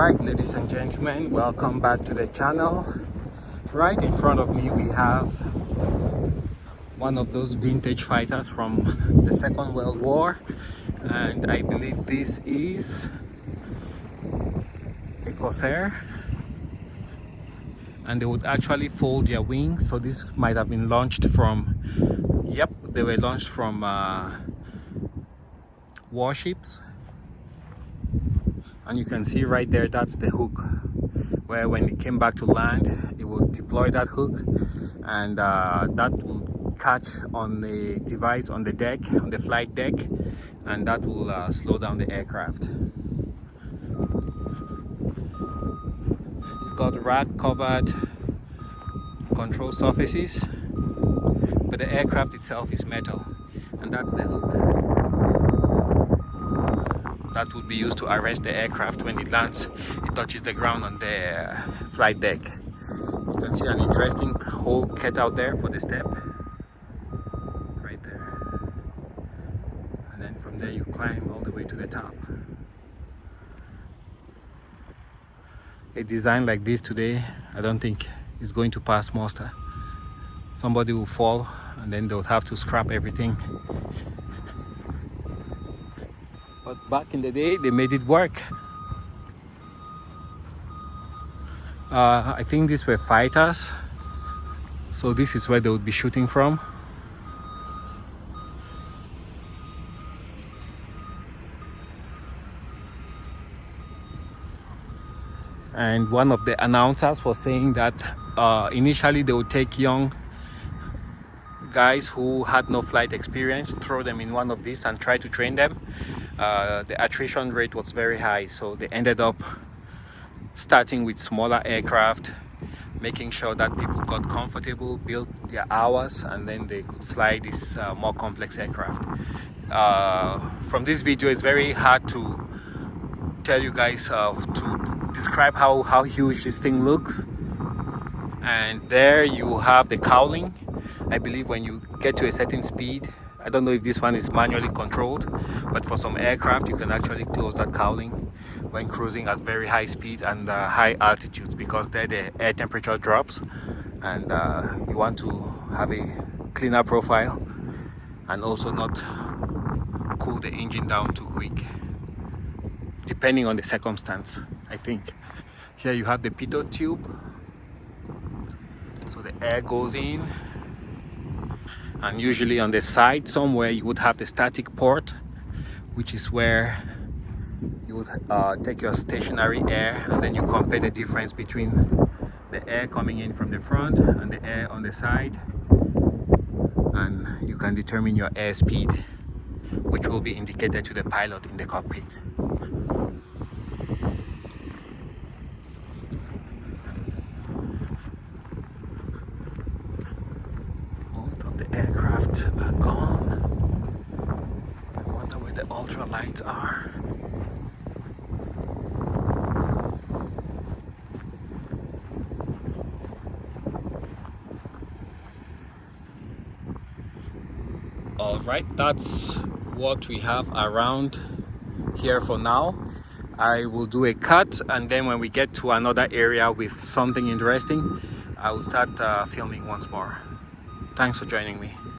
Right, ladies and gentlemen, welcome back to the channel. Right in front of me we have one of those vintage fighters from the Second World War, and I believe this is a Corsair, and they would actually fold their wings, so this might have been launched from, yep, they were launched from warships. And you can see right there, that's the hook, where when it came back to land, it would deploy that hook, and that will catch on the device on the deck, on the flight deck, and that will slow down the aircraft. It's got rack covered control surfaces, but the aircraft itself is metal, and that's the hook that would be used to arrest the aircraft when it lands. It touches the ground on the flight deck. You can see an interesting hole cut out there for the step, right there, and then from there you climb all the way to the top. A design like this today, I don't think is going to pass muster. Somebody will fall and then they would have to scrap everything. But back in the day, they made it work. I think these were fighters, so this is where they would be shooting from. And one of the announcers was saying that initially they would take young guys who had no flight experience, throw them in one of these and try to train them. The attrition rate was very high, so they ended up starting with smaller aircraft, making sure that people got comfortable, built their hours, and then they could fly this more complex aircraft. From this video, it's very hard to tell you guys to describe how huge this thing looks. And there you have the cowling. I believe when you get to a certain speed, I don't know if this one is manually controlled, but for some aircraft you can actually close that cowling when cruising at very high speed and high altitudes, because there the air temperature drops, and you want to have a cleaner profile and also not cool the engine down too quick, depending on the circumstance. I think here you have the pitot tube, so the air goes in. And usually on the side somewhere you would have the static port, which is where you would take your stationary air, and then you compare the difference between the air coming in from the front and the air on the side, and you can determine your airspeed, which will be indicated to the pilot in the cockpit. Aircraft are gone. I wonder where the ultralights are. Alright, that's what we have around here for now. I will do a cut, and then when we get to another area with something interesting, I will start filming once more. Thanks for joining me.